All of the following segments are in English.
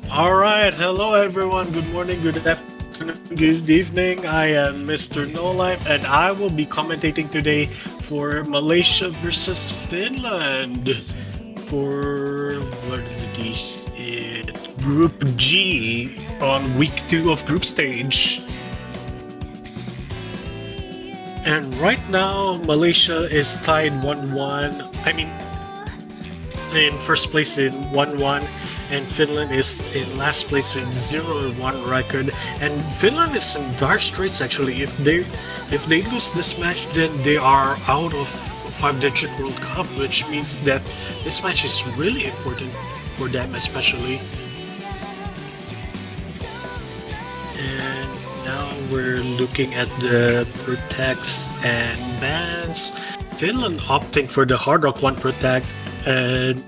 Alright, hello everyone, good morning, good afternoon, good evening. I am Mr. No Life and I will be commentating today for Malaysia versus Finland for what are these? Group G on week 2 of group stage. And right now, Malaysia is tied 1-1. I mean, in first place in 1-1, and Finland is in last place with 0-1 record. And Finland is in dire straits actually. If they lose this match, then they are out of 5-digit World Cup, which means that this match is really important for them, especially. And now we're looking at the protects and bans. Finland opting for the Hard Rock 1 protect, and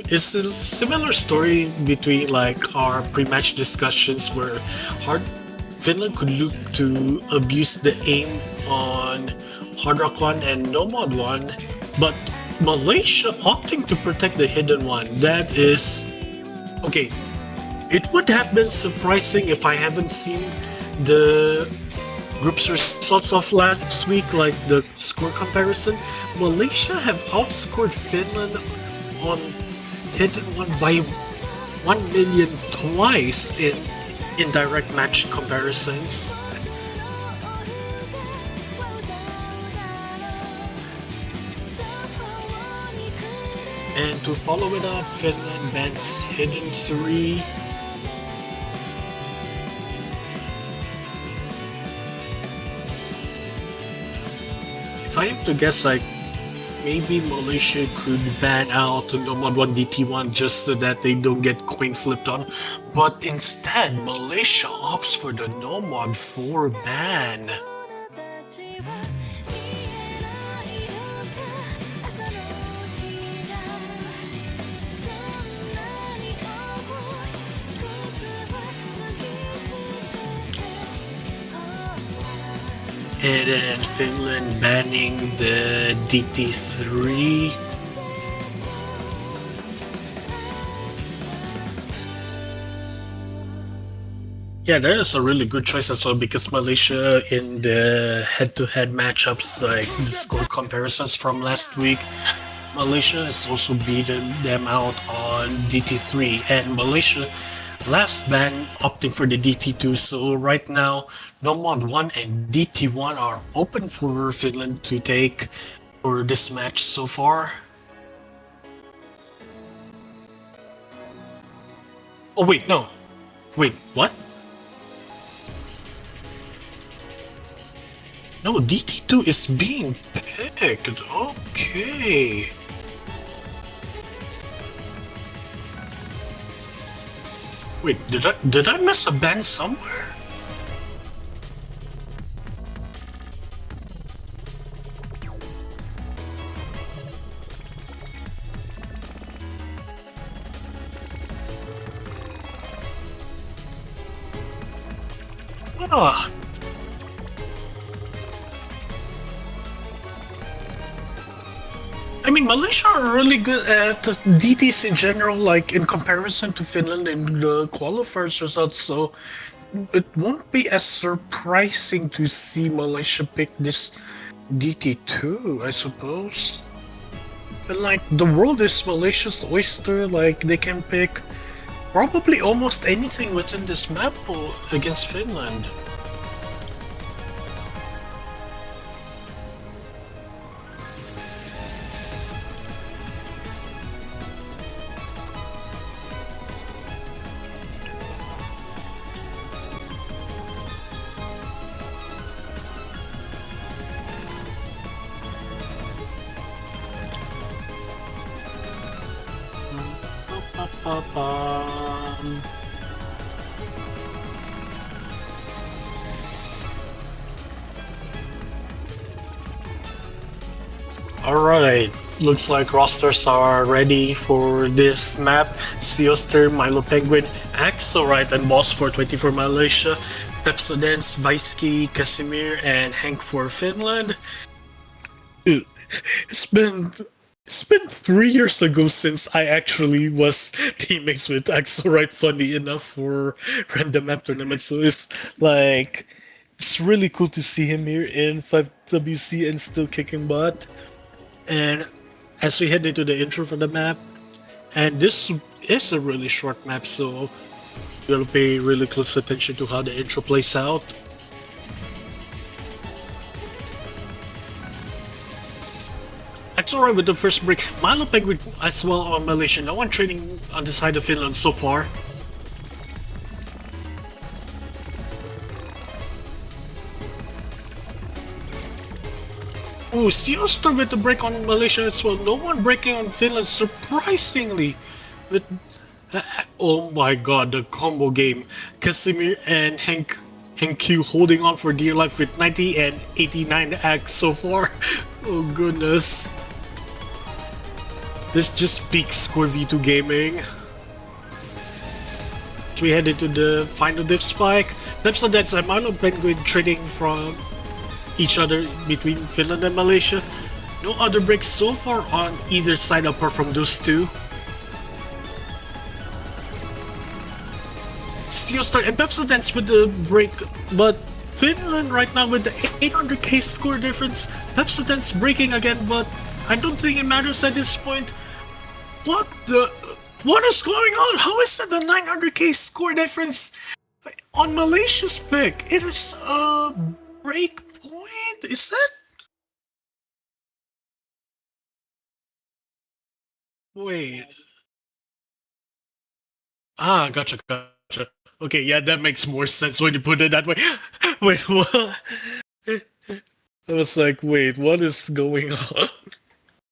it's a similar story between like our pre-match discussions where Finland could look to abuse the aim on Hard Rock 1 and No Mod 1, but Malaysia opting to protect the hidden one. That is okay. It would have been surprising if I haven't seen the group's results of last week, like the score comparison. Malaysia have outscored Finland on hidden one by 1 million twice in direct match comparisons. And to follow it up, Finland bans hidden 3. If I have to guess, like, maybe Malaysia could ban out the Nomad 1 DT1 just so that they don't get coin flipped on. But instead, Malaysia opts for the Nomad 4 ban. And then Finland banning the DT3. Yeah, that is a really good choice as well, because Malaysia in the head-to-head matchups, like the score comparisons from last week, Malaysia has also beaten them out on DT3, and Malaysia last ban opting for the DT2, so right now Nomad 1 and DT1 are open for Finland to take for this match so far. Oh wait, no. Wait, what? No, DT2 is being picked. Okay. Wait, did I miss a ban somewhere? Ah. I mean, Malaysia are really good at DTs in general, like in comparison to Finland in the qualifiers results, so it won't be as surprising to see Malaysia pick this DT2, I suppose. But like, the world is Malaysia's oyster, like they can pick probably almost anything within this map against Finland. Alright, looks like rosters are ready for this map. Seoster, Milo Penguin, Axelrite, and Boss for 24 Malaysia, Pepsodence, Vaisky, Casimir, and Hank for Finland. Dude, it's been It's been 3 years ago since I actually was teammates with Xtrullor, funny enough, for random map tournaments. So it's like it's really cool to see him here in 5WC and still kicking butt. And as we head into the intro for the map, and this is a really short map, so you'll pay really close attention to how the intro plays out. Xtrullor with the first break. Milo Penguin as well on Malaysia. No one trading on the side of Finland so far. Ooh, Seostar with the break on Malaysia as well. No one breaking on Finland, surprisingly. With, oh my god, the combo game. Casimir and Hank Q holding on for dear life with 90 and 89 acts so far. Oh goodness. This just speaks Core V2 gaming. We head into the final diff spike. That's a Milo Penguin trading from each other between Finland and Malaysia. No other breaks so far on either side apart from those two. Steelstar and Pepsodents with the break, but Finland right now with the 800k score difference. Pepsodents breaking again, but I don't think it matters at this point. What is going on? How is that the 900k score difference on Malaysia's pick? It is a break point. Is that? Wait. Ah, gotcha. Okay, yeah, that makes more sense when you put it that way. Wait, what? I was like, wait, what is going on?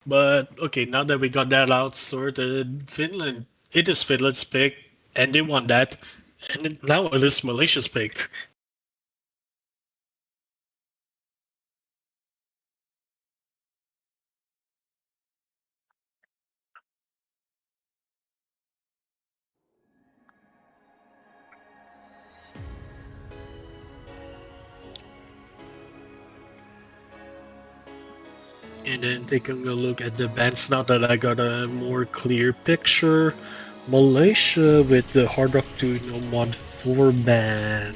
But okay, now that we got that out sorted, Finland, it is Finland's pick, and they won that. And now it is Malaysia's pick. And then taking a look at the bands now that I got a more clear picture. Malaysia with the Hard Rock 2 No Mod 4 ban.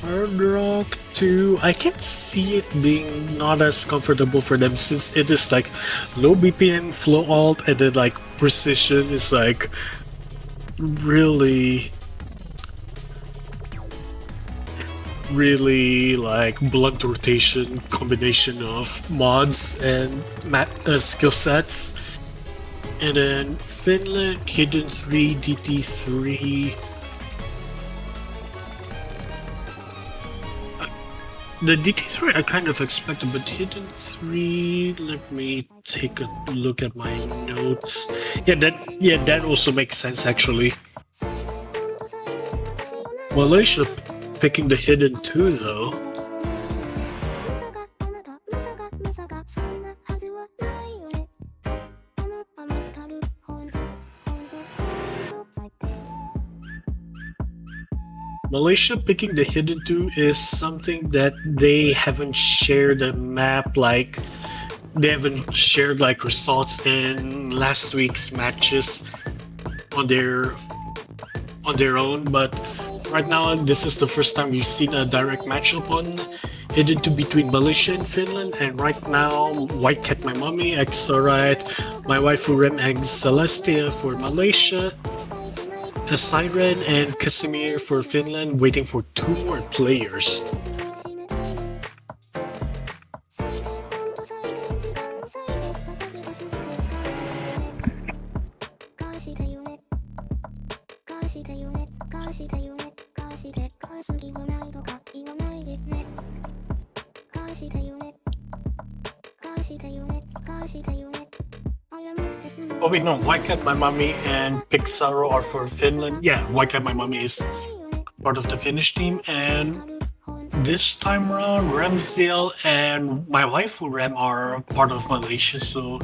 Hard Rock 2, I can see it being not as comfortable for them since it is like low BPM, flow alt, and then like precision is like really like blunt rotation combination of mods and skill sets. And then Finland, Hidden 3, DT3. The DT3 I kind of expected, but Hidden 3, let me take a look at my notes. Yeah, that also makes sense actually. Malaysia picking the Hidden 2 though. Malaysia picking the Hidden 2 is something that they haven't shared a map, like they haven't shared like results in last week's matches on their own, but right now this is the first time we've seen a direct matchup on Hidden 2 between Malaysia and Finland. And right now White Cat My Mommy, Xtrullor, my waifu Rem and Celestia for Malaysia, a Siren and Casimir for Finland, waiting for 2 more players. Oh wait, no, White Cat My Mommy and Pitxort are for Finland. Yeah, White Cat My Mommy is part of the Finnish team, and this time around, Ramziel and my waifu Rem are part of Malaysia, so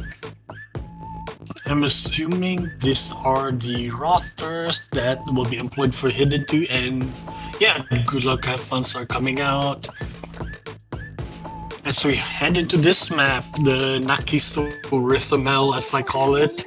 I'm assuming these are the rosters that will be employed for Hidden 2, and yeah, good luck, have fun, are coming out. as we head into this map, the Nakisto Rhythmel, as I call it.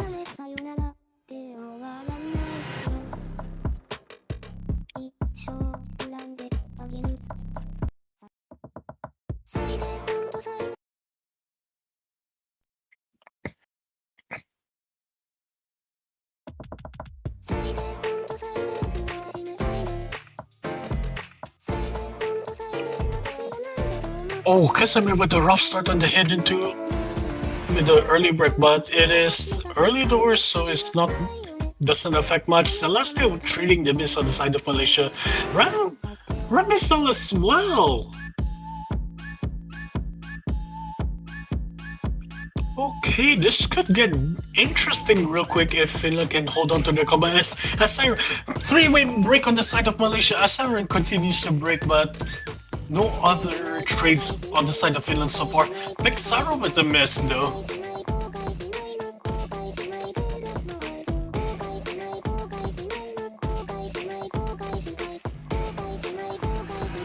Oh, Casimir with the rough start on the head into with the early break, but it is early doors, so it's not doesn't affect much. Celestia treating the miss on the side of Malaysia. Remisel as well. Okay, this could get interesting real quick if Finland can hold on to the combat. As Siren, three-way break on the side of Malaysia. As Siren continues to break, but no other trades on the side of Finland so far. Pitxort with the miss though.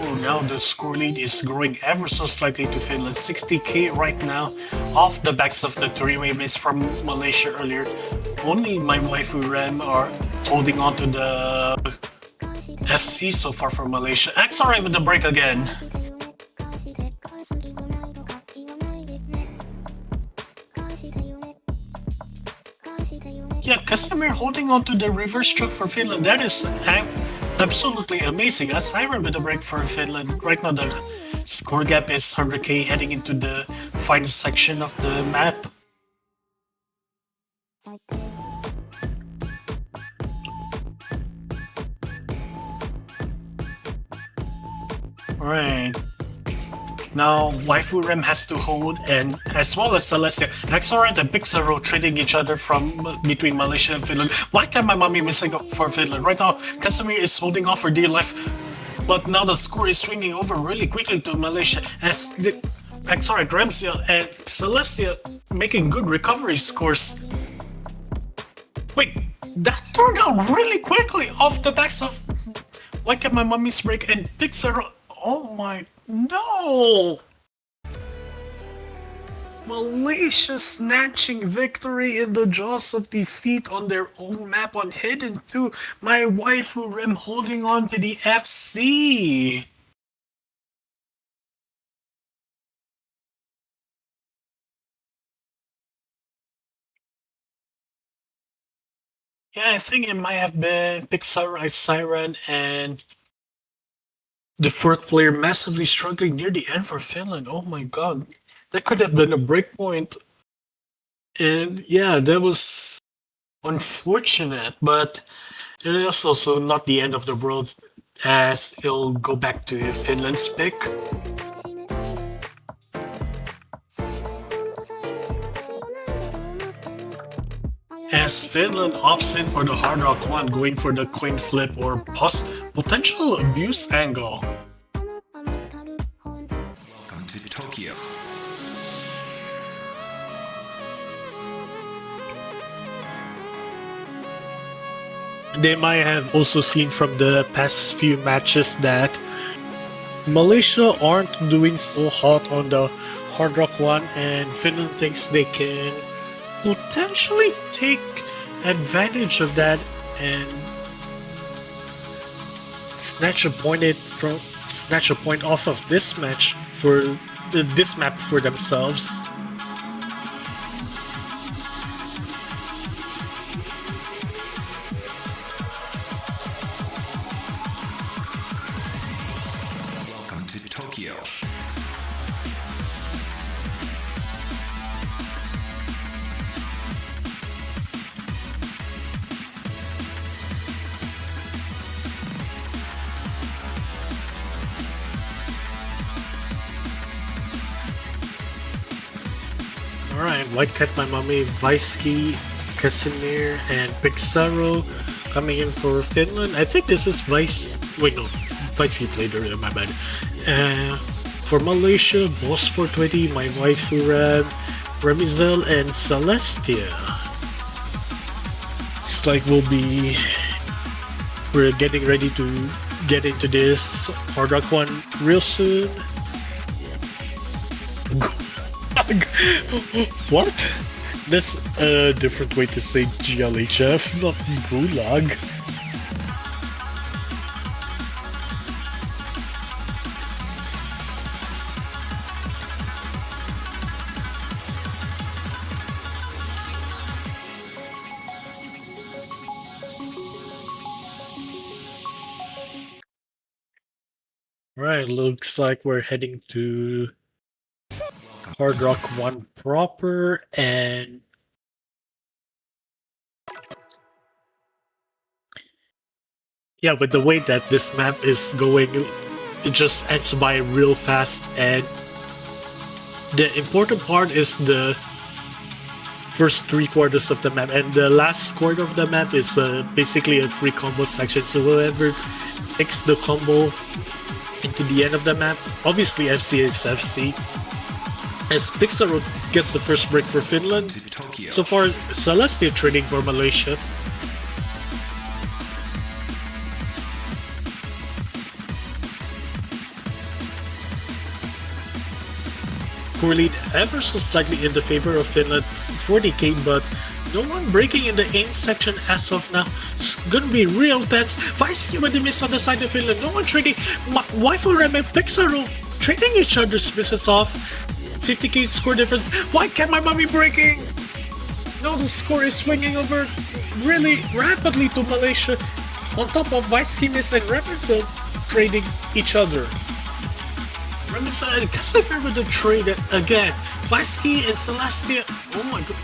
Oh, now the score lead is growing ever so slightly to Finland. 60k right now, off the backs of the three-way miss from Malaysia earlier. Only my waifu Rem are holding on to the FC so far for Malaysia. Xtrullor with the break again. Yeah, Casimir holding on to the reverse choke for Finland. That is absolutely amazing. As Siren with the break for Finland. Right now the score gap is 100k heading into the final section of the map. Alright. Now, Waifu Rem has to hold, and as well as Celestia. Xtrullor and Pitxort trading each other from between Malaysia and Finland. Why can't my mommy missing for Finland? Right now, Casimir is holding off for dear life, but now the score is swinging over really quickly to Malaysia as the Xtrullor, Ramsia, and Celestia making good recovery scores. Wait, that turned out really quickly off the backs of Why Can't My Mommy's break and Pitxort. Oh my, no! Malaysia snatching victory in the jaws of defeat on their own map on Hidden 2. My waifu Rem holding on to the FC. Yeah, I think it might have been Pitxort, Siren, and the fourth player massively struggling near the end for Finland. Oh my god. That could have been a breakpoint. And yeah, that was unfortunate, but it is also not the end of the world as it'll go back to Finland's pick. As Finland opts in for the Hard Rock 1, going for the coin flip or potential abuse angle. Welcome to Tokyo. They might have also seen from the past few matches that Malaysia aren't doing so hot on the Hard Rock 1, and Finland thinks they can potentially take advantage of that and snatch a point off of this match for this map for themselves. Welcome to Tokyo. Alright, White Cat, My Mommy, Vaisky, Casimir, and Pitxort coming in for Finland. I think this is Wait, no. Vaisky played earlier, my bad. For Malaysia, Boss 420, My Waifu Rem, Remizel, and Celestia. Looks like we're getting ready to get into this Hard Rock 1 real soon. What? That's a different way to say GLHF, not Gulag. Right, looks like we're heading to Hard Rock 1 proper, and yeah, with the way that this map is going, it just ends by real fast, and the important part is the first 3/4 of the map, and the last quarter of the map is basically a free combo section, so whoever picks the combo into the end of the map, obviously FC is FC, as Pitxort gets the first break for Finland. So far, Celestia trading for Malaysia. Core lead ever so slightly in the favor of Finland, 40k, but no one breaking in the aim section as of now. It's gonna be real tense. Mysty with the miss on the side of Finland. No one trading. Waifu Rem and Pitxort trading each other's misses off. 50k score difference. Why can't my mummy breaking? No, the score is swinging over really rapidly to Malaysia. On top of Mysty miss and Remisa trading each other. Remisa and Casimir with the trade again. Mysty and Celestia. Oh my god.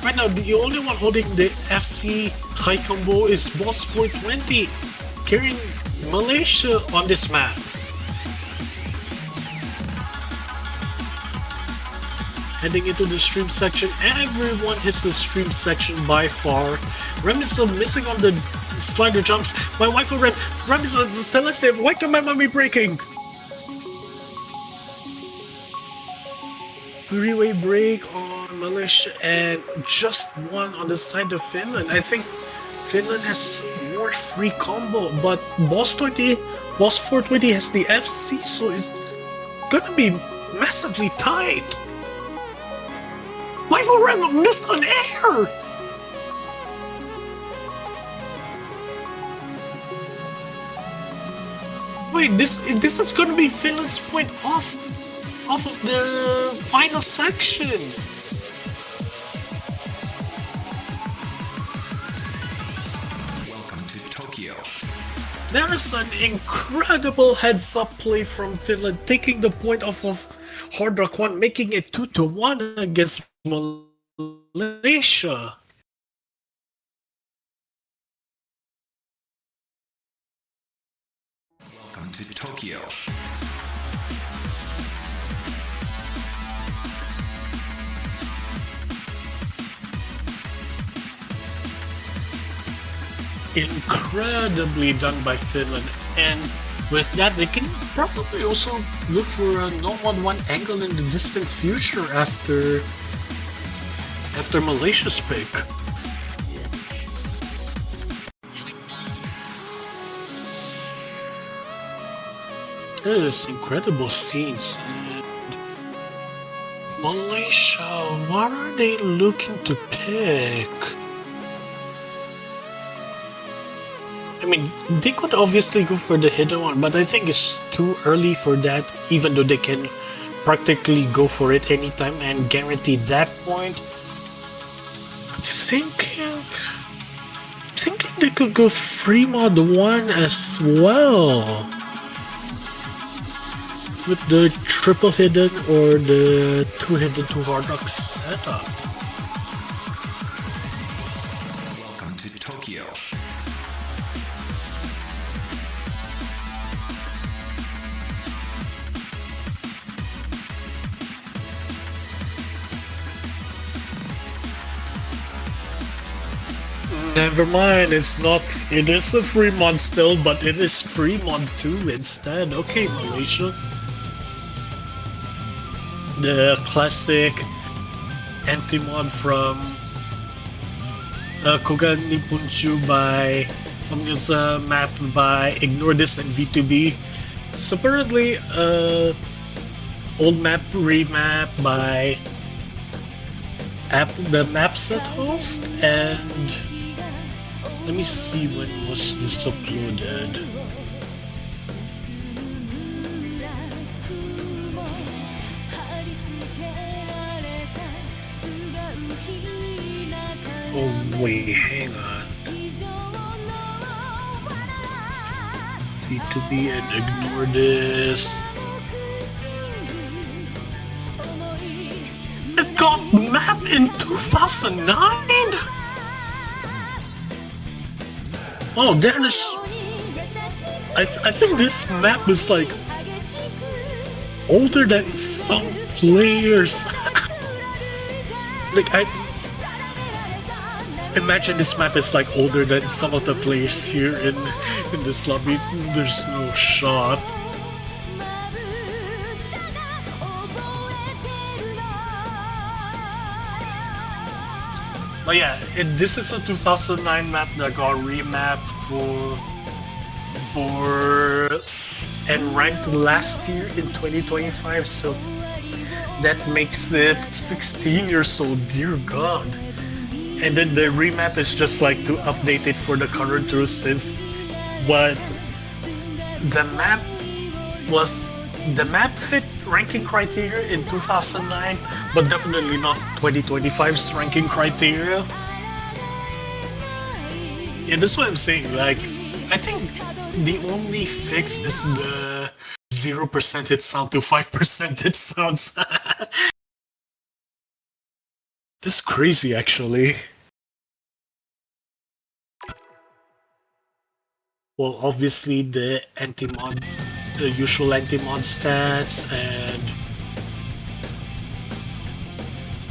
Right now, the only one holding the FC high combo is Boss 420, carrying Malaysia on this map. Heading into the stream section, everyone hits the stream section by far. Remisa missing on the slider jumps. My wife already. Remisa, Celeste, why can my mommy breaking? Three-way break on Malaysia and just one on the side of Finland. I think Finland has more free combo, but Boss 420 has the FC, so it's gonna be massively tight. Waifu Rem missed on air! Wait, this is gonna be Finland's point off of the final section. Welcome to Tokyo. There is an incredible heads-up play from Finland, taking the point off of Hard Rock 1, making it 2-1 against Malaysia. Welcome to Tokyo. Incredibly done by Finland, and with that they can probably also look for a no 1-1 angle in the distant future after Malaysia's pick. It is incredible scenes, and Malaysia, what are they looking to pick? I mean, they could obviously go for the hidden one, but I think it's too early for that, even though they can practically go for it anytime and guarantee that point. I'm thinking they could go free mod 1 as well. With the triple hidden or the 2 hidden 2 hard rock setup. Welcome to Tokyo. Never mind, it's not. It is a free mod still, but it is free mod 2 instead. Okay, Malaysia. The classic anti-mod from Koga Nippunchu by Omyosa, mapped by Ignore This and V2B. Separately, old map remap by the map set host, and let me see when was this uploaded. Oh wait, hang on. B2B and ignore this. It got mapped in 2009? Oh, that is... I think this map is like older than some players. Like, I imagine this map is like older than some of the players here in this lobby. There's no shot. But yeah, this is a 2009 map that got remapped for and ranked last year in 2025, so that makes it 16 years old, dear god. And then the remap is just like to update it for the current rules, since what the map fit ranking criteria in 2009, but definitely not 2025's ranking criteria. Yeah, that's what I'm saying. Like, I think the only fix is the 0% hit sound to 5% hit sounds. This is crazy, actually. Well, obviously the anti-mod, the usual anti-mod stats, and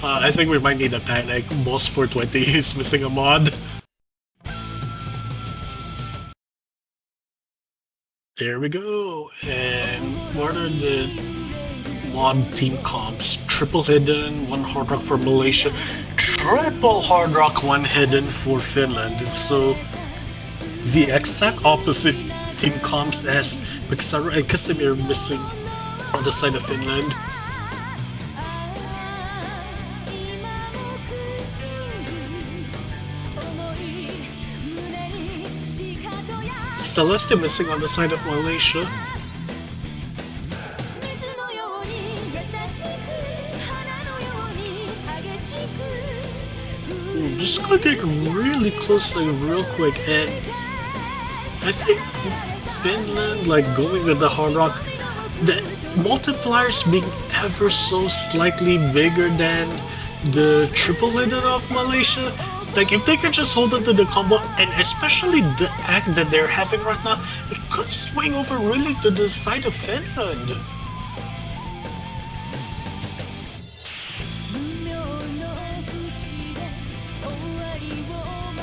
I think we might need a panic. Boss 420 is missing a mod. There we go. And what are the mod team comps? Triple hidden, 1 hard rock for Malaysia, triple hard rock, 1 hidden for Finland. And so the exact opposite team comps as Pitxort and KATSEYE are missing on the side of Finland. Celeste missing on the side of Malaysia. Ooh, just gonna get really close, like real quick, and I think Finland, like going with the hard rock, the multipliers being ever so slightly bigger than the triple hidden of Malaysia. Like, if they could just hold on to the combo, and especially the act that they're having right now, it could swing over really to the side of Finland.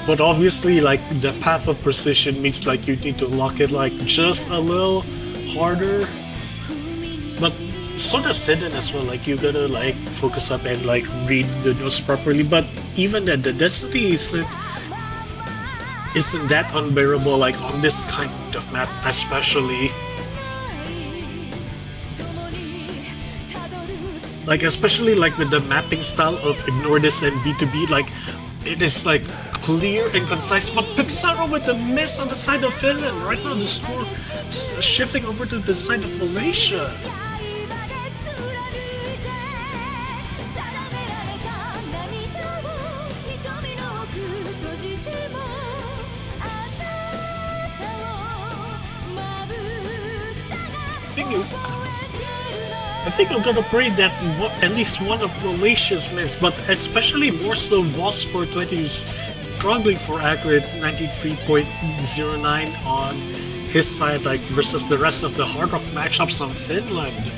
But obviously, like, the path of precision means like you need to lock it like just a little harder. But so does hidden as well, like you gotta like focus up and like read the notes properly. But even that, the density isn't that unbearable, like on this kind of map especially. Like, especially like with the mapping style of Innovaderz and V2B, like it is like clear and concise. But Pitxort with the miss on the side of Finland. Right now the score shifting over to the side of Malaysia. I think I'm gonna pray that at least one of Malaysia's missed, but especially more so Boss 420 is struggling for accurate 93.09 on his side, like versus the rest of the hard rock matchups on Finland.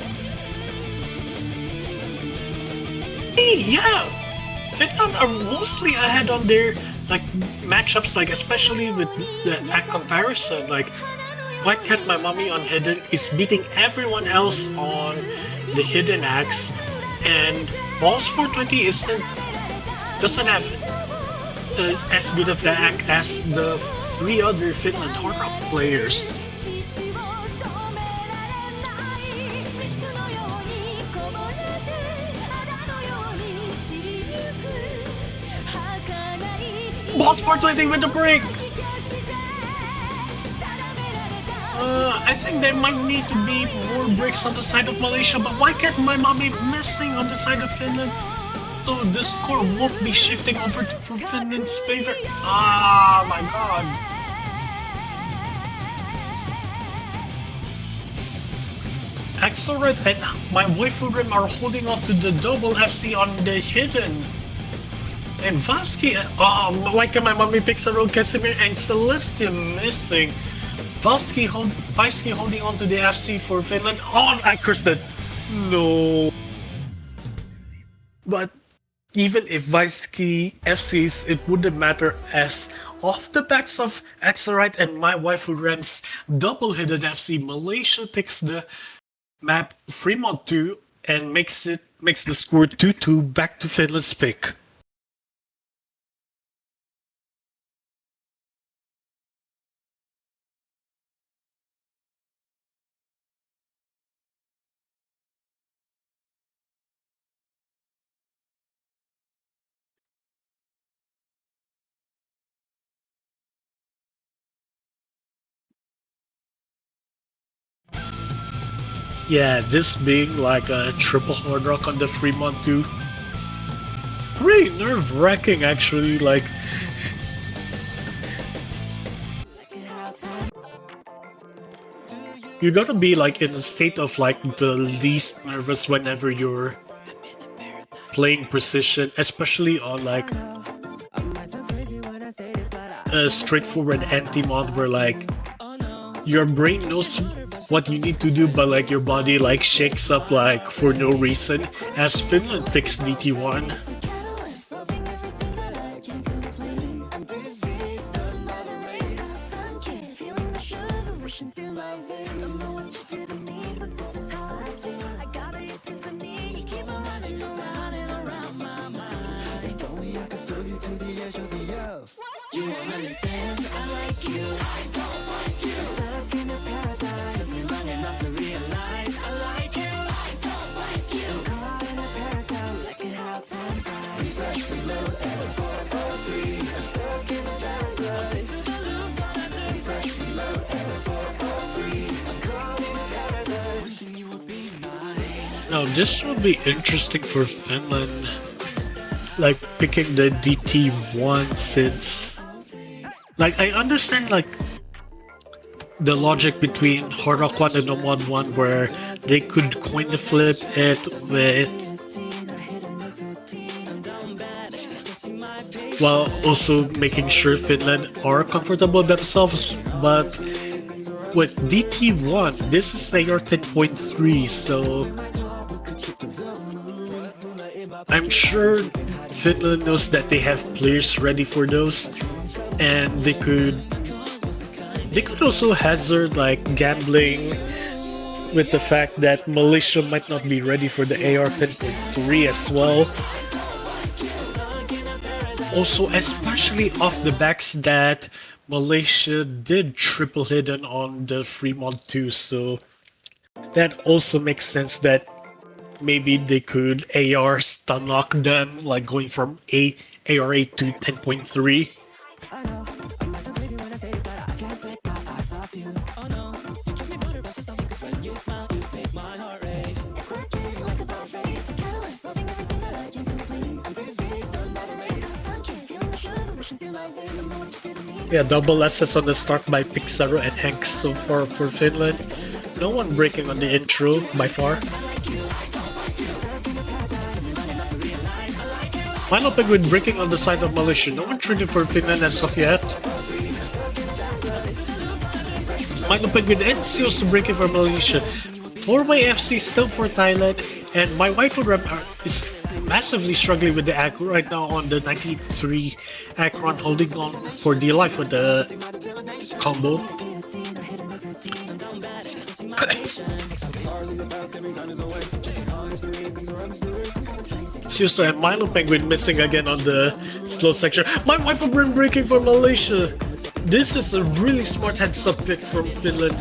Yeah, Finland are mostly ahead on their like matchups, like especially with the act comparison. Like, White Cat My Mommy on hidden is beating everyone else on the hidden acts, and Balls 420 doesn't have as good of the act as the 3 other Finland hard rock players. Boss 420 with the break! I think there might need to be more breaks on the side of Malaysia, but why can't my mommy missing on the side of Finland? So the score won't be shifting over for Finland's favor. Ah, my god. Xtrullor and my waifu Rim are holding on to the double FC on the hidden. And Vasky, why can my mommy Pitxort, Casimir, and Celestia missing? Vasky holding on to the FC for Finland. Oh, I cursed it. No. But even if Vasky FCs, it wouldn't matter, as off the backs of Xtrullor and my waifu Rem's double hidden FC, Malaysia takes the map Fremont 2 and makes the score 2-2 back to Finland's pick. Yeah, this being like a triple hard rock on the Fremont 2. Pretty nerve-wracking actually, like... You gotta be like in a state of like the least nervous whenever you're playing precision, especially on like a straightforward anti-mod where like your brain knows what you need to do, but like your body like shakes up like for no reason, as Finland picks DT1. Now this will be interesting for Finland, like picking the DT1, since like I understand like the logic between Hard Rock 1 and Mod 1 where they could coin the flip it with while also making sure Finland are comfortable themselves, but with DT1 this is AR 10.3, so I'm sure Finland knows that they have players ready for those, and they could also hazard like gambling with the fact that Malaysia might not be ready for the AR 10.3 as well. Also, especially off the backs that Malaysia did triple hidden on the Fremont 2, so that also makes sense that maybe they could AR stun lock them, like going from AR8 to 10.3. Yeah, double SS on the start by Pitxort and Hank so far for Finland. No one breaking on the intro by far. Milo Penguin breaking on the side of Malaysia. No one traded for Finland as of yet. Milo Penguin and Seals to break it for Malaysia. 4-way FC still for Thailand, and my waifu rep is massively struggling with the aggro right now on the 93 Akron, holding on for dear life with the combo. Seriously, and Milo Penguin missing again on the slow section. My waifu brim breaking for Malaysia. This is a really smart heads-up pick from Finland.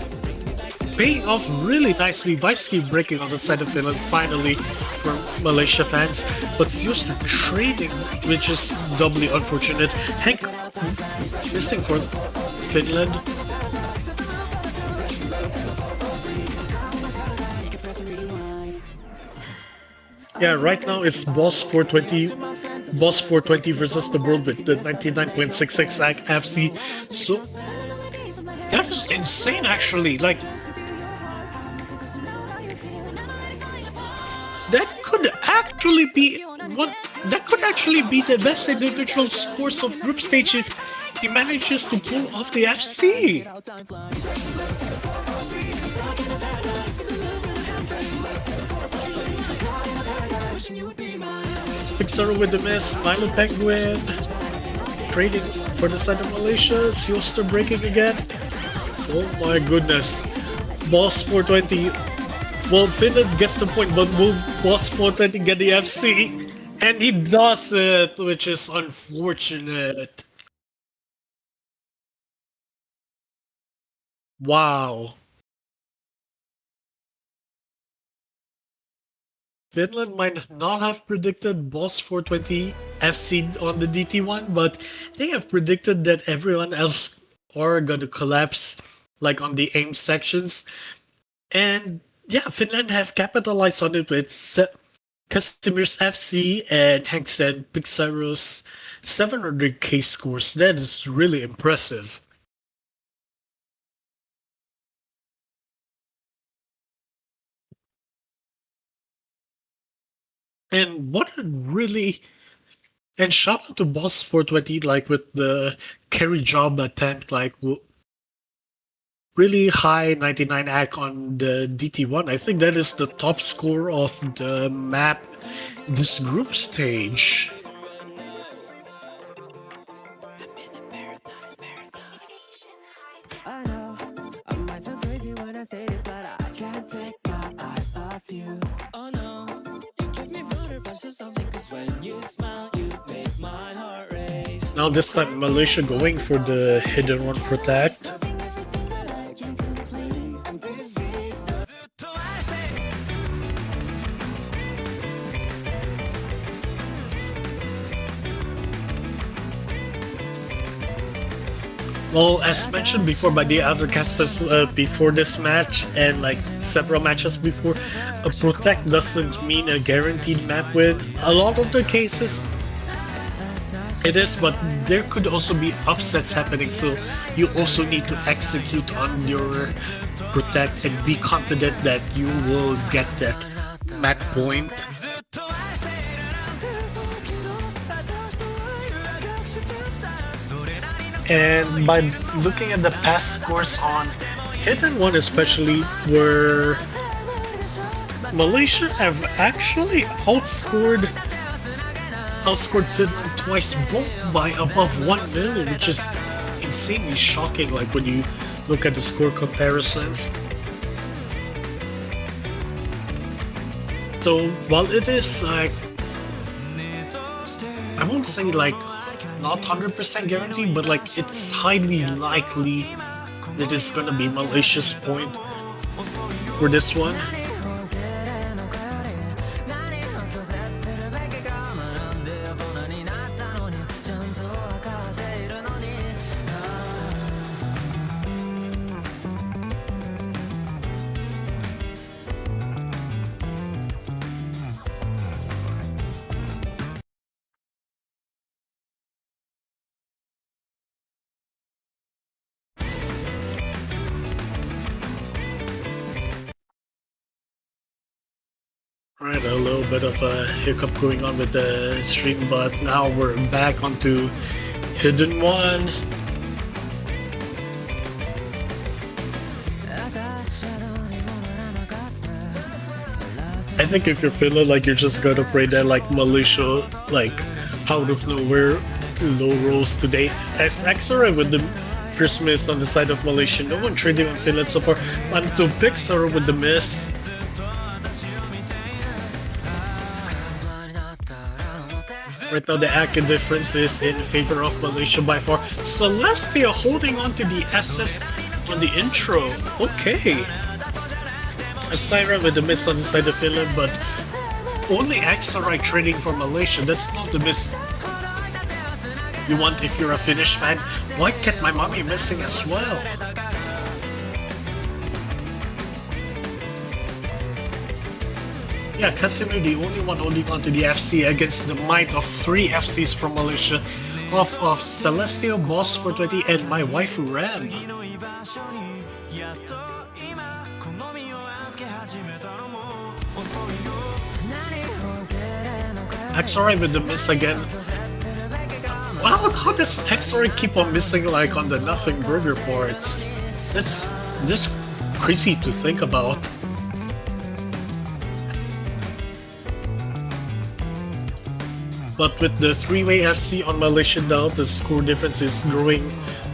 Paying off really nicely. Visky breaking on the side of Finland finally for Malaysia fans. But Seals trading, which is doubly unfortunate. Hank missing for Finland. Yeah, right now it's Boss 420 versus the world with the 99.66 FC. So that is insane, actually. Like, that could actually be what that could actually be the best individual scores of group stage if he manages to pull off the FC. Pitxort with the miss, Milo Penguin trading for the side of Malaysia, Zoftle breaking again. Oh my goodness. Boss 420. Well, Finland gets the point, but will Boss 420 get the FC? And he does it, which is unfortunate. Wow. Finland might not have predicted Boss 420 FC on the DT1, but they have predicted that everyone else are gonna collapse, like on the aim sections. And yeah, Finland have capitalized on it with Casimir's FC and Hengsen Pitxort's 700k scores. That is really impressive. And what a really... And shout out to Boss 420, like with the carry job attempt, like really high 99 AC on the DT1. I think that is the top score of the map this group stage. I know I might sound crazy when I say this, but I can't take my eyes off you. Oh no, you give me butter, but just something, cause when you smile, you make my heart race. Now this time Malaysia going for the hidden one protect. Well, as mentioned before by the other casters before this match and like several matches before, a protect doesn't mean a guaranteed map win. A lot of the cases it is, but there could also be upsets happening, so you also need to execute on your protect and be confident that you will get that map point. And by looking at the past scores on Hidden One especially, where Malaysia have actually outscored Finland twice, both by above 1 million, which is insanely shocking, like when you look at the score comparisons. So while it is like, I won't say like not 100% guaranteed, but like it's highly likely that it's gonna be Malaysia's point for this one. Alright, a little bit of a hiccup going on with the stream, but now we're back onto Hidden One. I think if you're feeling like you're just gonna pray that like Malaysia, like out of nowhere, low rolls today. As Xtrullor with the first miss on the side of Malaysia, no one trading on Finland so far. Until Pitxort with the miss. Right now the active difference is in favor of Malaysia by far. Celestia holding on to the SS on the intro. Okay. A Siren with the miss on the side of Finland, but only Xtrullor trading for Malaysia. That's not the miss. you want if you're a Finnish fan. Why can't my mommy missing as well? Yeah, KATSEYE the only one holding on to the FC against the might of 3 FCs from Malaysia of Celestial, Boss 420, and my waifu Ram. Xtrullor with the miss again. Wow, how does Xtrullor keep on missing like on the nothing burger parts? That's this crazy to think about. But with the 3-way FC on Malaysia now, the score difference is growing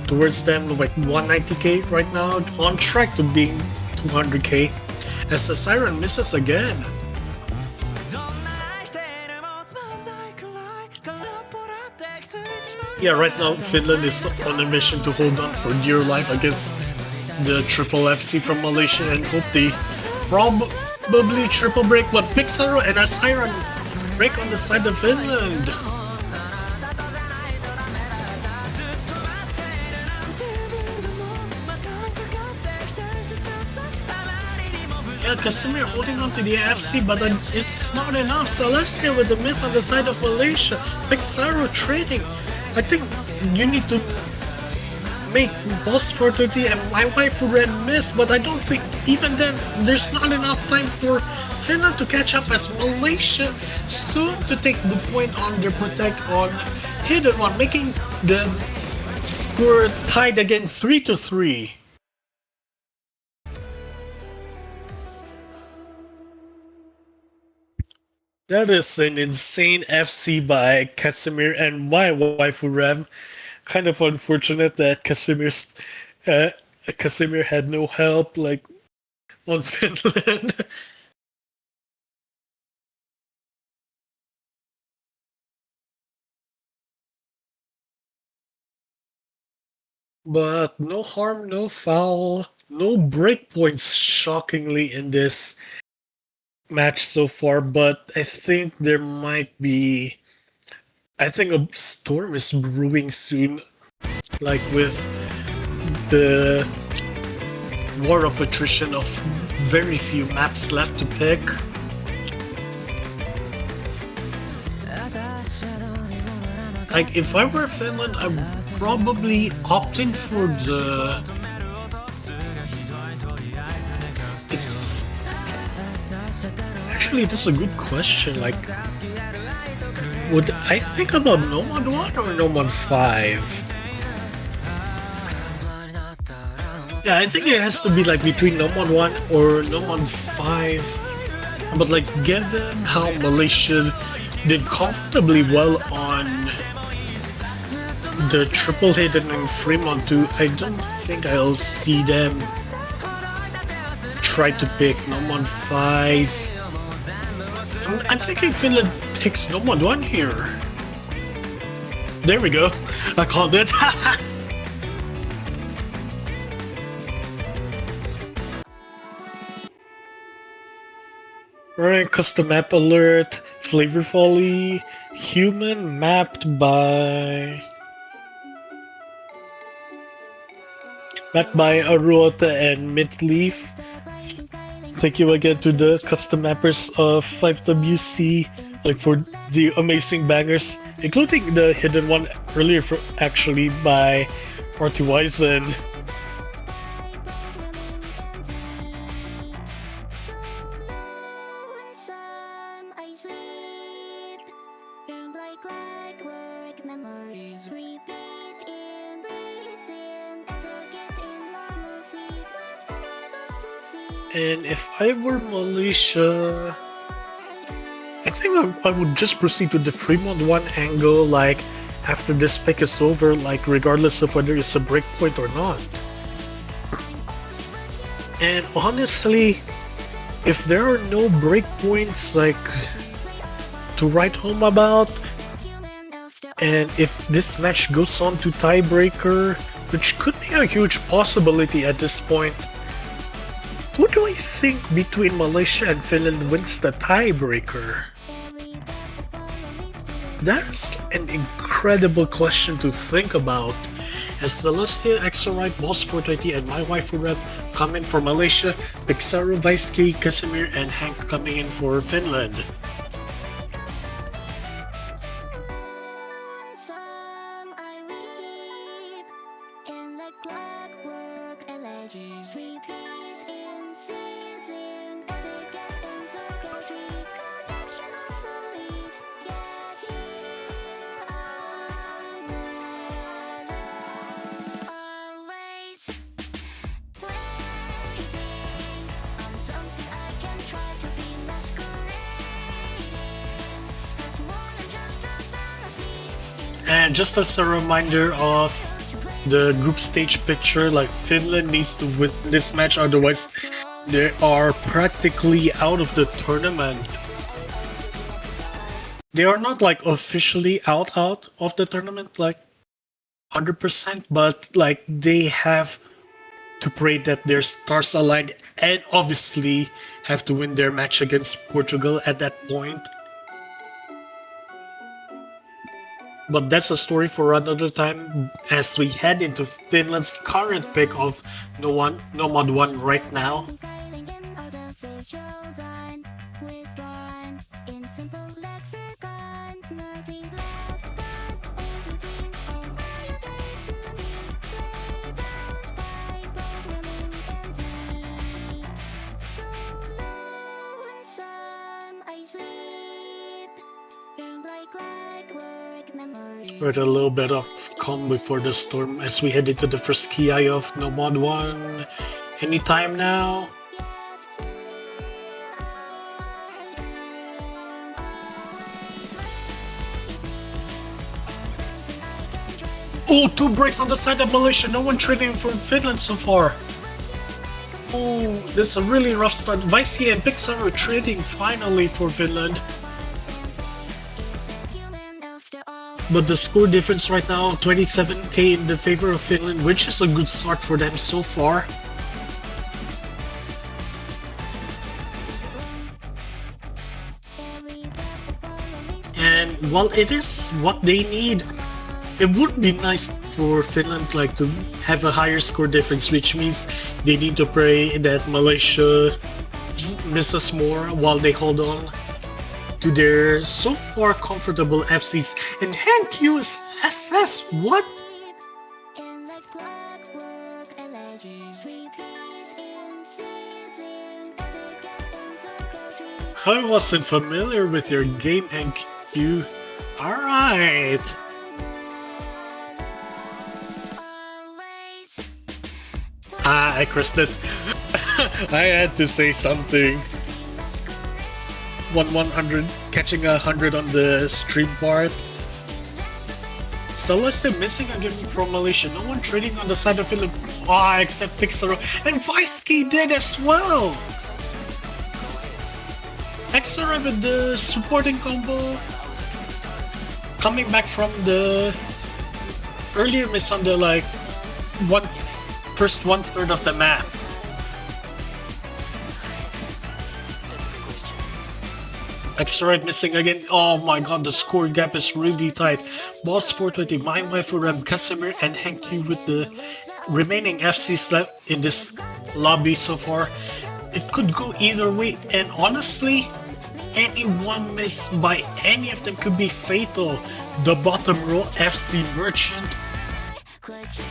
towards them like 190k right now, on track to being 200k, as the Siren misses again. Yeah, right now Finland is on a mission to hold on for dear life against the triple FC from Malaysia and hope they probably triple break, but Pitxort and a Siren break on the side of Finland. Yeah, KATSEYE holding on to the AFC, but it's not enough. Celestial with the miss on the side of Malaysia. Pitxort trading. I think you need to make Boss 430 and my waifu Red miss, but I don't think even then there's not enough time for Finland to catch up, as Malaysia soon to take the point on their protect on Hidden One, making the score tied again 3-3. That is an insane FC by KATSEYE and my waifu Ram. Kind of unfortunate that KATSEYE had no help like on Finland. But no harm, no foul, no breakpoints, shockingly, in this match so far. But I think there might be... I think a storm is brewing soon, like with the war of attrition of very few maps left to pick. Like, if I were Finland, I'm probably opting for the... It's... Actually, that's a good question. Like, would I think about Nomad 1 or Nomad 5? Yeah, I think it has to be like between Nomad 1 or Nomad 5. But like, given how Malaysia did comfortably well on the triple hidden in Fremont 2, I don't think I'll see them try to pick Nomad 5. I'm thinking Finland picks Nomad 1 here. There we go. I called it. Alright, custom map alert. Flavor Folly. Human mapped by Aruota and Mint Leaf. Thank you again to the custom mappers of 5WC, like for the amazing bangers, including the hidden one earlier actually by Artie Wisen. And if I were Malaysia, I think I would just proceed with the Fremont 1 angle, like after this pick is over, like regardless of whether it's a breakpoint or not. And honestly, if there are no breakpoints like to write home about, and if this match goes on to tiebreaker, which could be a huge possibility at this point, who do I think between Malaysia and Finland wins the tiebreaker? That's an incredible question to think about. As Celestia, Exorite, Boss 420, and my waifu rep come in for Malaysia, Pixaro, Vaisky, Casimir, and Hank coming in for Finland. Some I weep, and like clockwork, elegies repeat in season, etiquette and circuitry, connection obsolete, yet here I am, always waiting on something I can try to be masquerading as more than just a fantasy. And just as a reminder of the group stage picture, like Finland needs to win this match, otherwise they are practically out of the tournament. They are not like officially out of the tournament, like 100%, but like they have to pray that their stars align and obviously have to win their match against Portugal at that point. But that's a story for another time as we head into Finland's current pick of Nomad 1 right now. Curling in artificial line, withdrawn in simple lexicon, nothing left but old routines. All you gave to me, playgrounds by programming and tea. So low and some I sleep, and like clockwork memories. With a little bit of calm before the storm as we head into the first KI of Nomad 1. Anytime now. Oh, 2 breaks on the side of Malaysia. No one trading from Finland so far. Oh, this is a really rough start. Vicey and Pixar are trading finally for Finland. Human after all. But the score difference right now, 27k in the favor of Finland, which is a good start for them so far. And while it is what they need, it would be nice for Finland like to have a higher score difference, which means they need to pray that Malaysia misses more while they hold on to their so far comfortable FCs. And Hank US SS, what? And like clockwork, elegies repeat in season, etiquette and circuitry. I wasn't familiar with your game, Hank U. Alright. Always I crossed it. I had to say something. 100, catching 100 on the stream part. Celeste missing again from Malaysia. No one trading on the side of Finland. Except Pixaro. And Vicey did as well. Extra with the supporting combo. Coming back from the earlier miss on the like first 1/3 of the map. Extra missing again. Oh my god, the score gap is really tight. Boss 420, my waifu Rem, Casimir, and Hank Q with the remaining FCs left in this lobby so far. It could go either way, and honestly, any one miss by any of them could be fatal. The bottom row FC Merchant. could you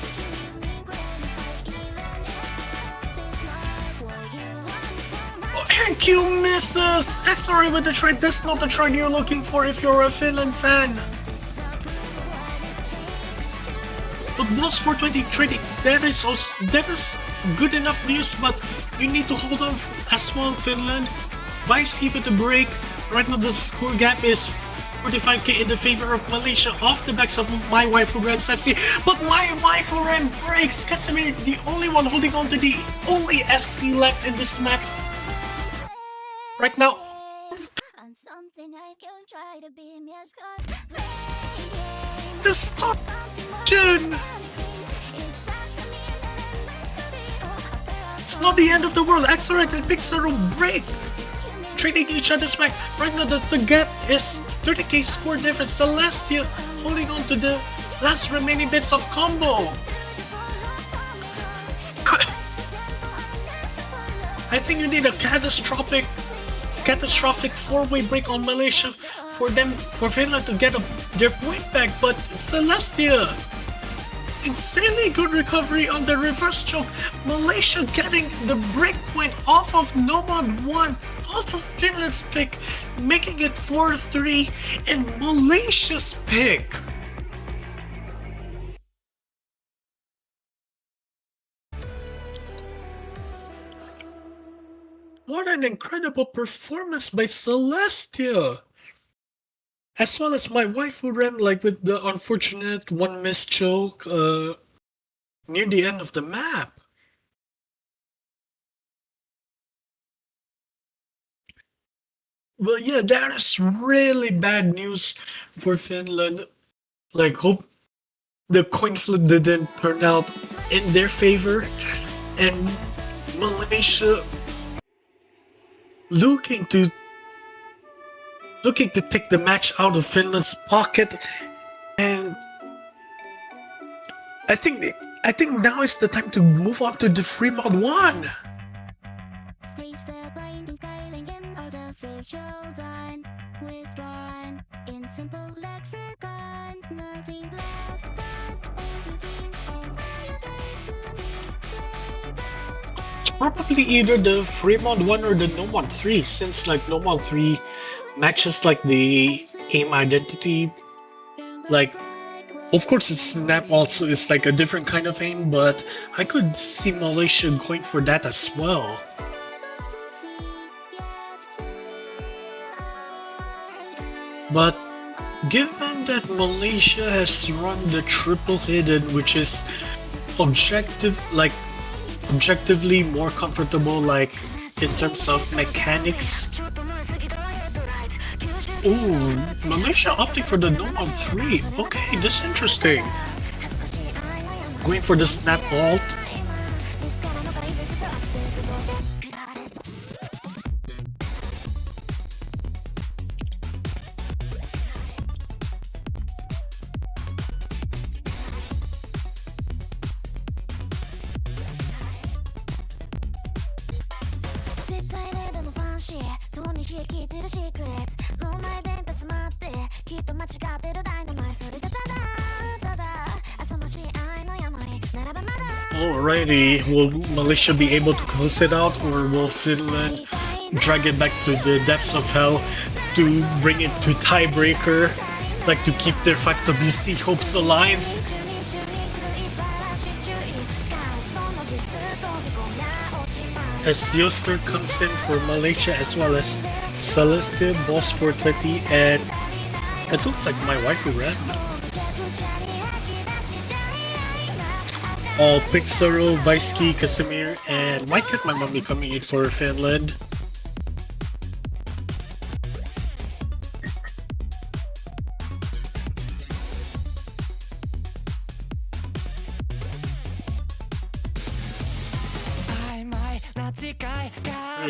regret if it's not what you want from my Hank Q misses! Sorry with the trade, that's not the trade you're looking for if you're a Finland fan. But Boss 420 trading, that is good enough news, but you need to hold on as well, Finland. Vicey with the break. Right now the score gap is 45k in the favor of Malaysia off the backs of my waifu Rem's FC. But my waifu Rem breaks. Casimir, the only one holding on to the only FC left in this map right now. on something I can try to be The stop June. It's not the end of the world. Xtrullor and Pixaro break. trading each other's back. Right now the gap is 30k score difference. Celestia holding on to the last remaining bits of combo. I think you need a catastrophic 4-way break on Malaysia for Finland to get their point back, but Celestia, insanely good recovery on the reverse choke. Malaysia getting the break point off of Nomad 1, off of Finland's pick, making it 4-3 in Malaysia's pick. What an incredible performance by Celestia! As well as my waifu Rem, like with the unfortunate one missed choke near the end of the map. Well, yeah, that is really bad news for Finland. Like, hope the coin flip didn't turn out in their favor, and Malaysia looking to take the match out of Finland's pocket, and I think now is the time to move on to the free mod 1. It's probably either the free mod 1 or the no mod 3, since like no mod 3 matches like the aim identity. Like, of course it's snap also is like a different kind of aim, but I could see Malaysia going for that as well. But given that Malaysia has run the triple hidden, which is objectively more comfortable, like in terms of mechanics. Ooh, Malaysia opting for the no mod 3. Okay, this is interesting. Going for the snap ult. Alrighty, will Malaysia be able to close it out, or will Finland drag it back to the depths of hell to bring it to tiebreaker, like to keep their 5WC hopes alive? As Yoster comes in for Malaysia, as well as Celeste, Boss 420, and it looks like my waifu Red. All Pitxort, Mysty, Casimir, and might get my mummy coming in for Finland.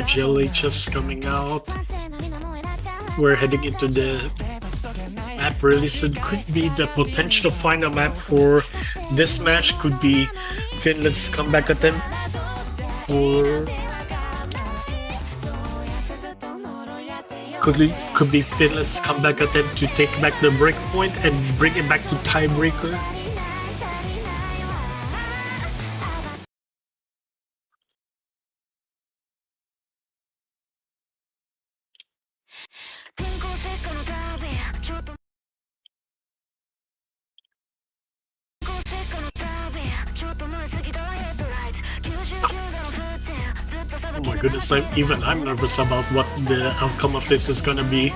GLHF's coming out. We're heading into the map release. It could be the potential final map for this match. Could be Finland's comeback attempt, or could be Finland's comeback attempt to take back the breakpoint and bring it back to tiebreaker. Oh my goodness, I'm nervous about what the outcome of this is gonna be.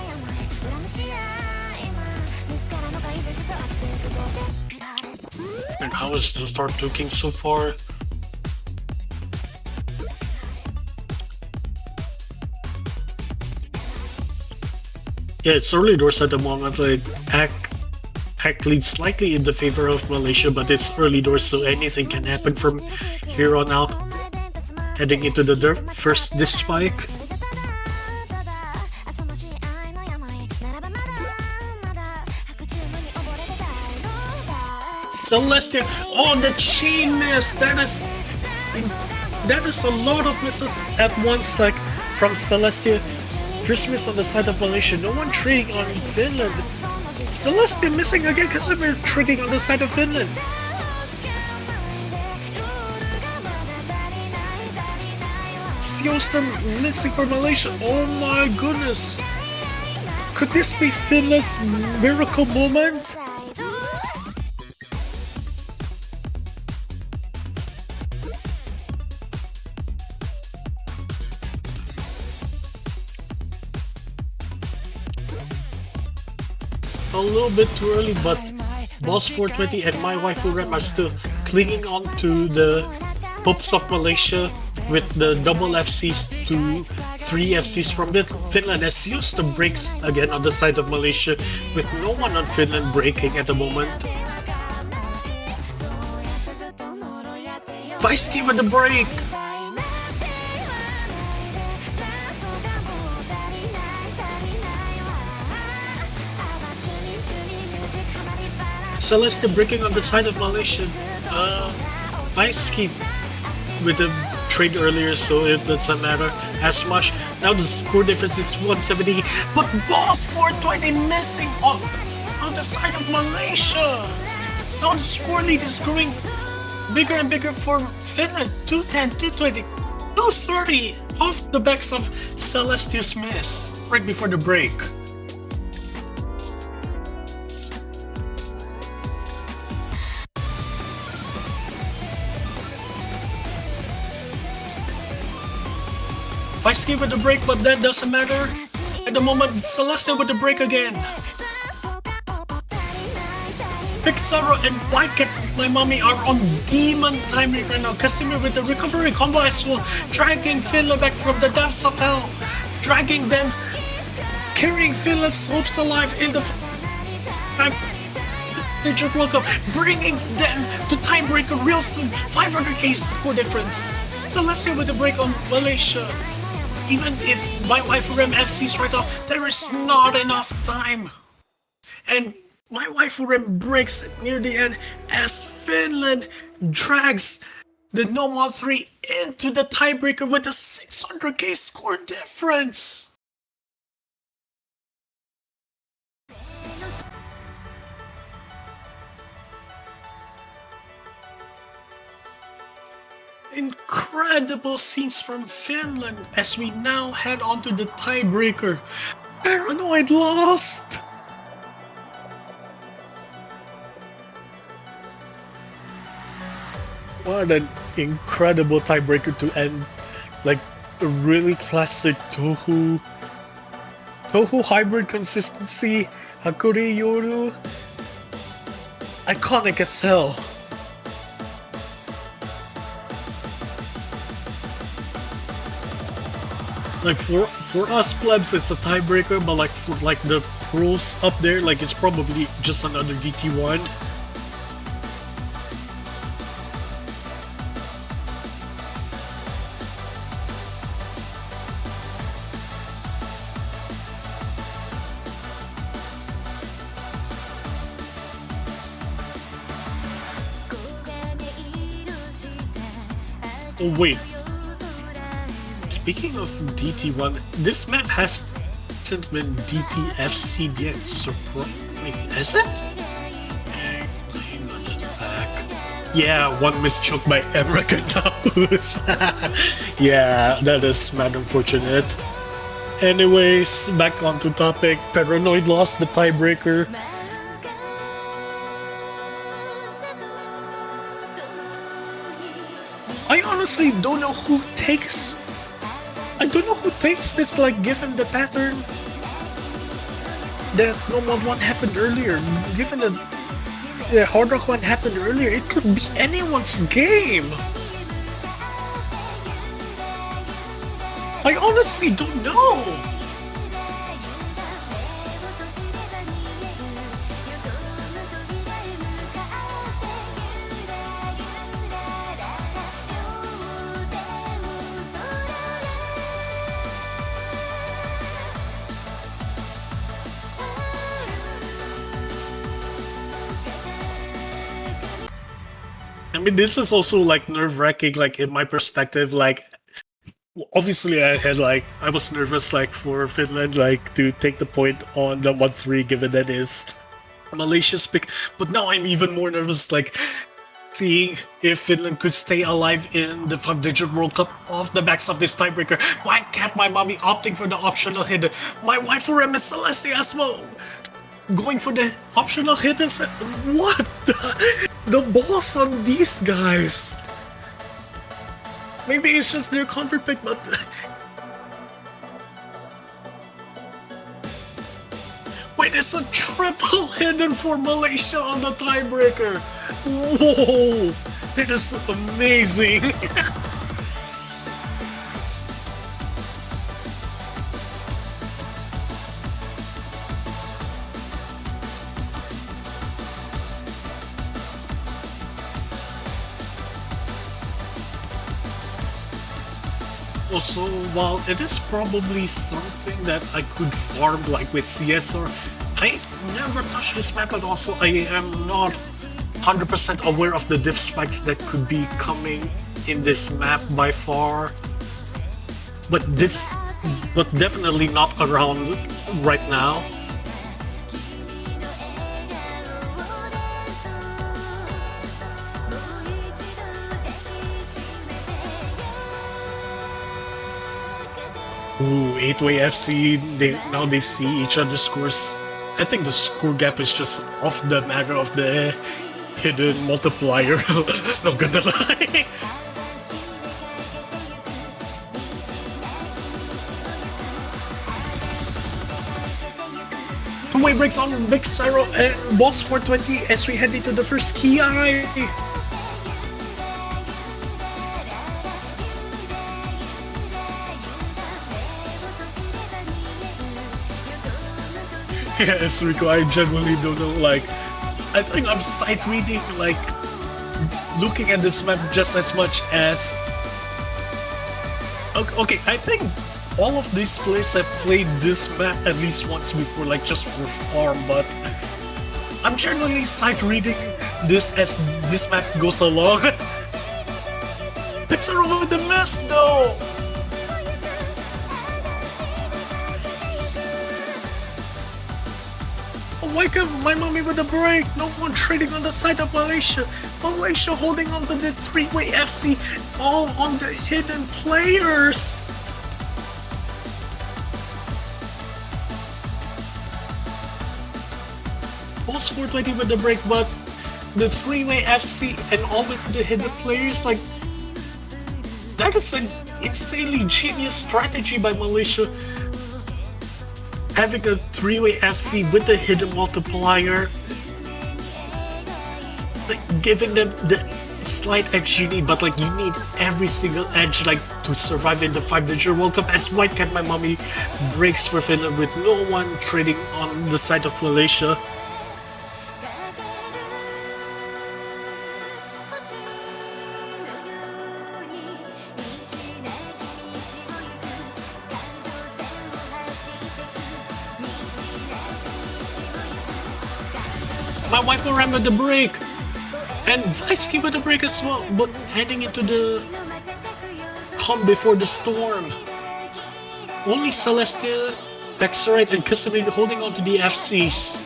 And how is the start looking so far? Yeah, it's early doors at the moment. Like, Act leads slightly in the favor of Malaysia, but it's early doors, so anything can happen from here on out. Heading into the first diff spike. Celestia. Oh, the chain miss. That is a lot of misses at once. Like from Celestia. First miss on the side of Malaysia. No one trading on Finland. Celestia missing again because we're trading on the side of Finland. Seostam missing for Malaysia. Oh my goodness. Could this be Finland's miracle moment? A little bit too early, but Boss 420 and my waifu Rem are still clinging on to the hopes of Malaysia with the double FCs to 3 FCs from Finland as Seostam breaks again on the side of Malaysia with no one on Finland breaking at the moment. Feisty with the break! Celeste breaking on the side of Malaysia. Feisty with the trade earlier, so it doesn't matter as much. Now the score difference is 170, but Boss 420 missing on the side of Malaysia. Now the score lead is growing bigger and bigger for Finland. 210, 220, 230 off the backs of Celestia's miss right before the break. Feisty with the break, but that doesn't matter. At the moment, Celestia with the break again. Pitxort and Whitecat, my mommy, are on demon timing right now. Casimir with the recovery combo as well, dragging Finland back from the depths of hell. Dragging them, carrying Finland's hopes alive in the Pitxort World Cup, bringing them to tiebreaker real soon. 500k score difference. Celestia with the break on Malaysia. Even if my wife Rem FCs right now, there is not enough time. And my wife Rem breaks near the end as Finland drags the normal 3 into the tiebreaker with a 600k score difference. Incredible scenes from Finland as we now head on to the tiebreaker. Paranoid lost! What an incredible tiebreaker to end. Like a really classic Tohu hybrid consistency. Hakuri Yoru. Iconic as hell. Like for us plebs, it's a tiebreaker, but like for like the pros up there, like it's probably just another DT1. Oh wait. Speaking of DT1, this map hasn't been DTFC yet, so wait, is it? Yeah, one missed choke by American House. Yeah, that is mad unfortunate. Anyways, back onto topic. Paranoid lost the tiebreaker. I honestly don't know who takes this, like, given the pattern that normal one happened earlier. Given that the Hard Rock one happened earlier, it could be anyone's game. I honestly don't know. I mean, this is also like nerve-wracking, like in my perspective. Like, obviously, I was nervous like for Finland like to take the point on the 1-3, given that is Malaysia's pick. But now I'm even more nervous, like seeing if Finland could stay alive in the 5-digit World Cup off the backs of this tiebreaker. Why can't my mommy opting for the optional hit? My wife for Miss Celeste as well, going for the optional hit. Is what the balls on these guys? Maybe it's just their comfort pick, but wait, it's a triple hidden for Malaysia on the tiebreaker. Whoa, that is amazing. Also, while it is probably something that I could farm like with CSR, I never touched this map, and also I am not 100% aware of the diff spikes that could be coming in this map by far. But definitely not around right now. Ooh, 8-way FC, now they see each other's scores. I think the score gap is just off the matter of the hidden multiplier, not gonna lie. Two-way breaks on Big Cyro and Boss 420 as we head into the first key eye. Yes, Rico, I genuinely don't know, like, I think I'm sight reading, like, looking at this map just as much as... Okay, I think all of these players have played this map at least once before, like, just for farm, but I'm genuinely sight reading this as this map goes along. Pitxort with the mess, though! Wake up, my mommy with a break. No one trading on the side of Malaysia. Malaysia holding on to the 3-way FC, all on the hidden players. Boss 420 with the break, but the 3-way FC and all with the hidden players, like, that is an insanely genius strategy by Malaysia. Having a 3-way FC with the hidden multiplier, like giving them the slight edge you need, but like you need every single edge like to survive in the 5-digit World Cup. As White Cat My Mommy breaks for Finland with no one trading on the side of Malaysia. My wife will ram with the break, and Mysty with the break as well, but heading into the calm before the storm. Only Celeste, Pitxort, and Kitani holding on to the FCs.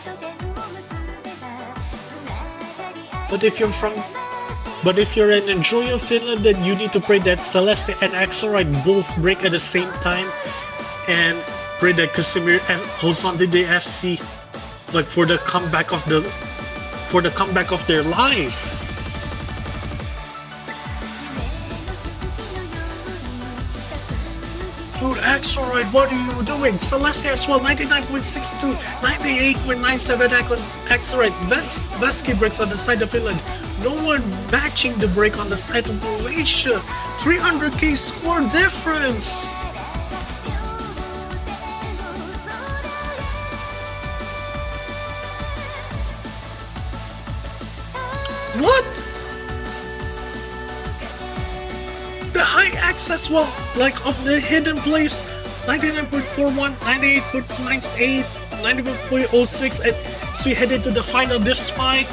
But if you're an enjoyer of Finland, then you need to pray that Celeste and Pitxort both break at the same time, and pray that Kitani holds on to the FC, like for the comeback of their lives. Dude, Pitxort, what are you doing? Celeste as well, 99.62, 98.97 Pitxort. Vesky breaks on the side of Finland. No one matching the break on the side of Malaysia. 300k score difference. What? The high access, well, like of the hidden place, 99.41, 98.98, 91.06, and so we headed to the final diff spike.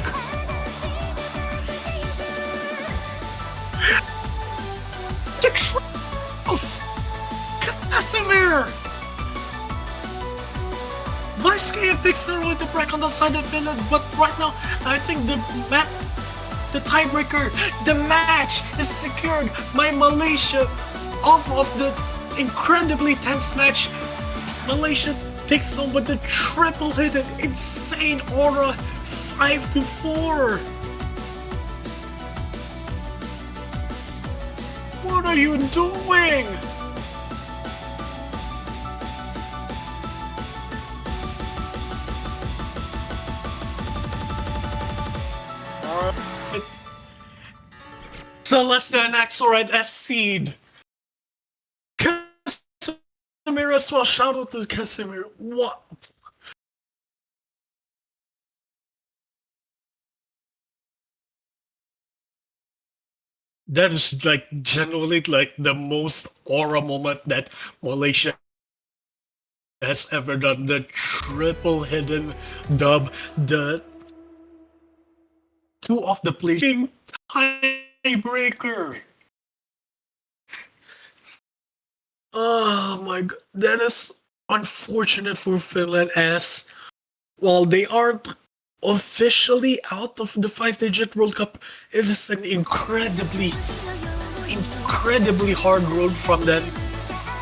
tiebreaker! Mysty and Pitxort with the break on the side of Finland, but right now, I think the tiebreaker, the match is secured by Malaysia off of the incredibly tense match. Malaysia takes on with the triple hit and insane aura 5-4. What are you doing? Celeste and Xtrullor FC'd. Casemiro as well. Shout out to Casemiro. What? That is like genuinely like the most aura moment that Malaysia has ever done. The triple hidden dub, the two of the playing tiebreaker. Oh my god, that is unfortunate for Finland, as while they aren't officially out of the 5-digit World Cup, it is an incredibly hard road from them,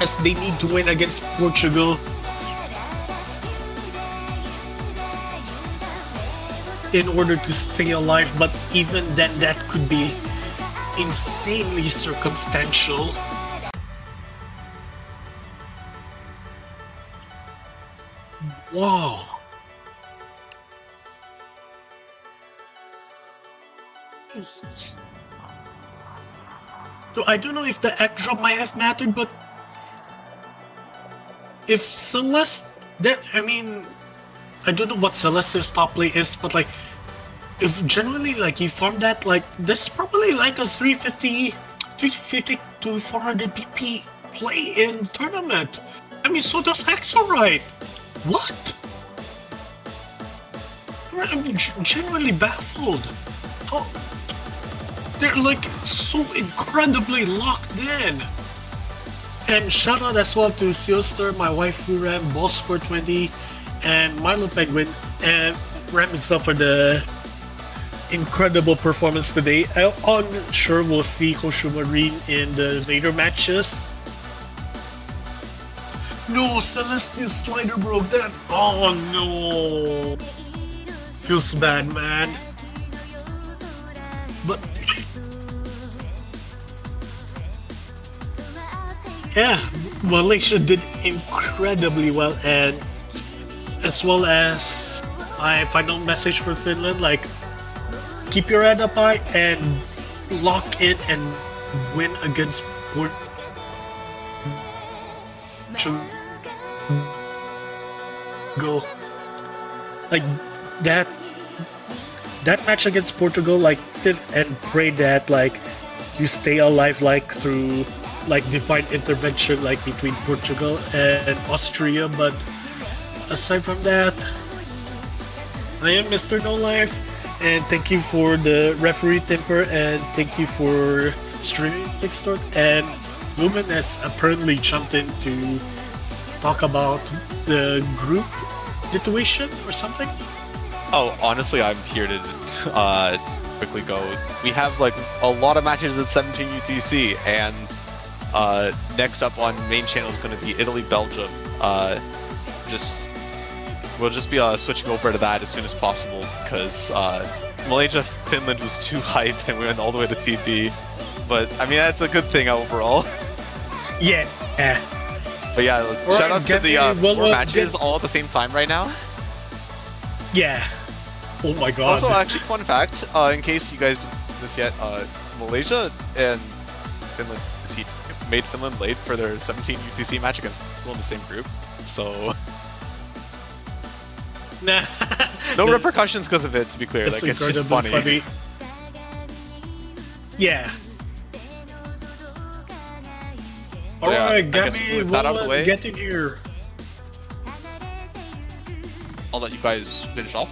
as they need to win against Portugal in order to stay alive, but even then that could be insanely circumstantial. Wow. So I don't know if the egg drop might have mattered, but if Celeste, that, I mean, I don't know what Celeste's top play is, but like, if generally like you farm that, like, that's probably like a 350 to 400 PP play in tournament. I mean, so does Xtrullor. What? I'm genuinely baffled. Oh, they're like so incredibly locked in. And shout out as well to Sealster, my wife Ram, Boss 420, and Milo Penguin, and Ram itself for the incredible performance today. I'm sure we'll see Hoshu Marine in the later matches. No, Celestine's slider broke that. Oh no. Feels bad, man. But yeah, Malaysia did incredibly well, and as well as my final message for Finland, like, keep your head up high and lock in and win against Portugal. Like that match against Portugal, like, and pray that like you stay alive, like through like divine intervention, like between Portugal and Austria. But aside from that, I am Mr. No Life, and thank you for the referee temper, and thank you for streaming Pitxort. And Lumen has apparently jumped in to talk about the group situation or something. Oh, honestly, I'm here to quickly go. We have like a lot of matches at 17 UTC, and next up on main channel is going to be Italy, Belgium. We'll just be switching over to that as soon as possible, because Malaysia, Finland was too hype, and we went all the way to TP. But I mean, that's a good thing overall. Yeah. But yeah, shout out to the 4 matches all at the same time right now. Yeah. Oh my god. Also, actually, fun fact, in case you guys didn't know this yet, Malaysia and Finland made Finland late for their 17 UTC match against Portugal in the same group. So nah. No repercussions because of it, to be clear. It's like, it's just funny. Yeah. So, Alright, yeah, Gabby, with that out of the way, get in here. I'll let you guys finish off.